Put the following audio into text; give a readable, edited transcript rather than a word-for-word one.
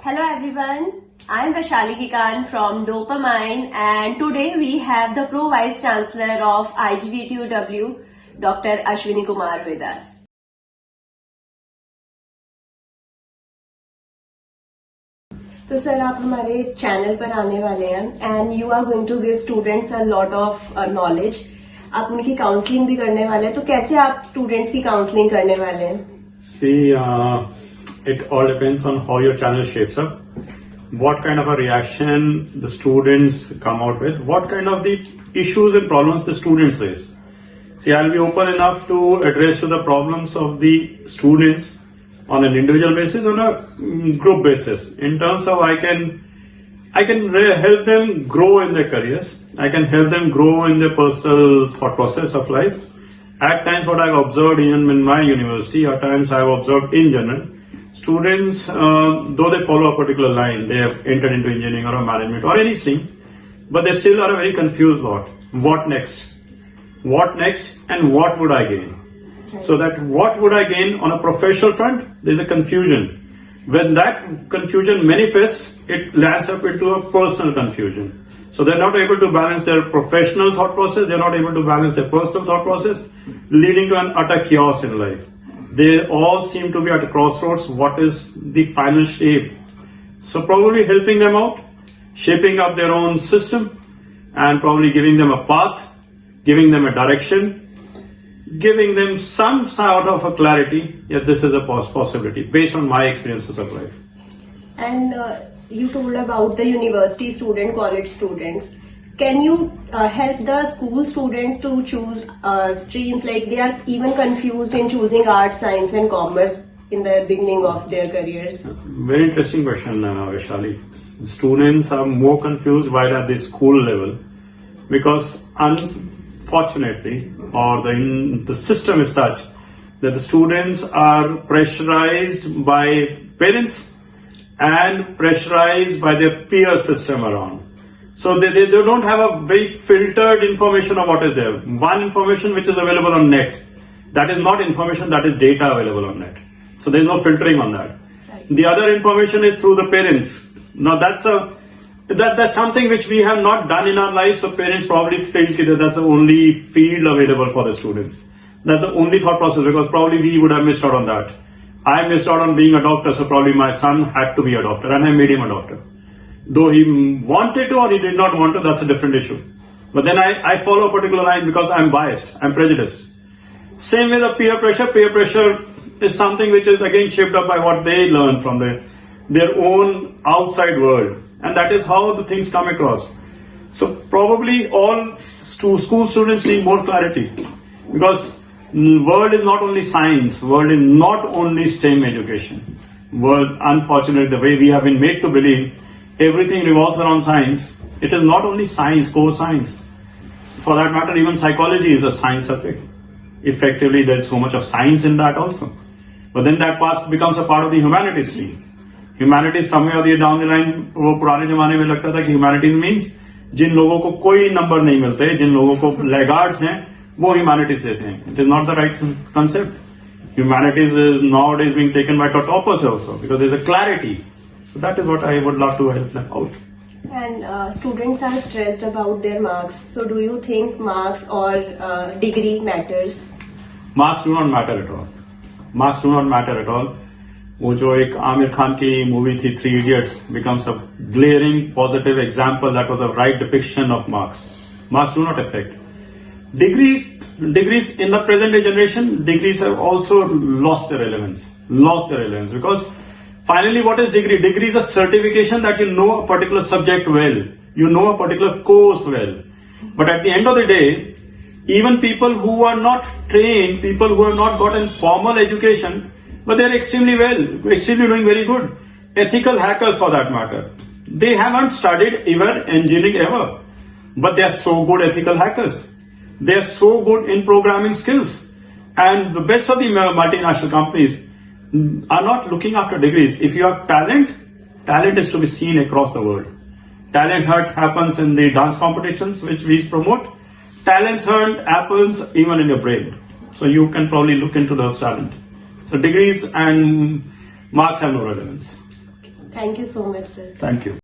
Hello everyone, I am Vaishali Kikan from Dopamine, and today we have the Pro Vice Chancellor of IGDTUW, Dr Ashwni Kumar with us. तो sir आप हमारे channel पर आने वाले हैं and you are going to give students a lot of knowledge. आप उनकी counselling भी करने वाले हैं, तो कैसे आप स्टूडेंट्स की काउंसलिंग करने वाले हैं? It all depends on how your channel shapes up, what kind of a reaction the students come out with, what kind of the issues and problems the students face. See, I'll be open enough to address to the problems of the students on an individual basis, on a group basis. In terms of I can help them grow in their careers. I can help them grow in their personal thought process of life. At times, what I've observed even in my university, at times I've observed in general, students, though they follow a particular line, they have entered into engineering or management or anything, but they still are a very confused lot. What next? What next? And what would I gain? So that what would I gain on a professional front, there's a confusion. When that confusion manifests, it lands up into a personal confusion. So they're not able to balance their professional thought process, they're not able to balance their personal thought process, leading to an utter chaos in life. They all seem to be at a crossroads. What is the final shape? So probably helping them out, shaping up their own system, and probably giving them a path, giving them a direction, giving them some sort of a clarity. Yet this is a possibility based on my experiences of life. And you told about the university student, college students. Can you help the school students to choose streams? Like they are even confused in choosing art, science and commerce in the beginning of their careers. Very interesting question, Vaishali. Students are more confused while at the school level because unfortunately, or the system is such that the students are pressurized by parents and pressurized by their peer system around. So they don't have a very filtered information of what is there. One information which is available on net, that is not information, that is data available on net. So there is no filtering on that. Right. The other information is through the parents. Now that's something which we have not done in our lives. So parents probably think that that's the only field available for the students. That's the only thought process, because probably we would have missed out on that. I missed out on being a doctor, so probably my son had to be a doctor and I made him a doctor. Though he wanted to or he did not want to, that's a different issue. But then I follow a particular line because I'm biased, I'm prejudiced. Same with the peer pressure. Peer pressure is something which is again shaped up by what they learn from their own outside world. And that is how the things come across. So probably all school students need more clarity, because world is not only science, world is not only STEM education. World, unfortunately, the way we have been made to believe everything revolves around science. It is not only science, core science. For that matter, even psychology is a science subject. Effectively, there's so much of science in that also. But then that part becomes a part of the humanities stream. Humanities somewhere or the down the line, वो पुराने जमाने में लगता था कि humanities means जिन लोगों को कोई नंबर नहीं मिलते, जिन लोगों को laggards हैं, वो humanities लेते हैं. It is not the right concept. Humanities is nowadays being taken by toppers also, because there's a clarity. So that is what I would love to help them out. And students are stressed about their marks. So do you think marks or degree matters? Marks do not matter at all. Marks do not matter at all. वो जो एक आमिर खान की movie थी 3 Idiots becomes a glaring positive example. That was a right depiction of marks. Marks do not affect. Degrees in the present day generation, degrees have also lost their relevance. Because finally, what is degree? Degree is a certification that you know a particular subject well, you know a particular course well. But at the end of the day, even people who are not trained, people who have not gotten formal education, but they are extremely doing very good. Ethical hackers for that matter. They haven't studied even engineering ever, but they are so good ethical hackers. They are so good in programming skills. And the best of the multinational companies are not looking after degrees. If you have talent is to be seen across the world. Talent hunt happens in the dance competitions which we promote. Talent hunt happens even in your brain. So you can probably look into those talent. So degrees and marks have no relevance. Thank you so much, sir. Thank you.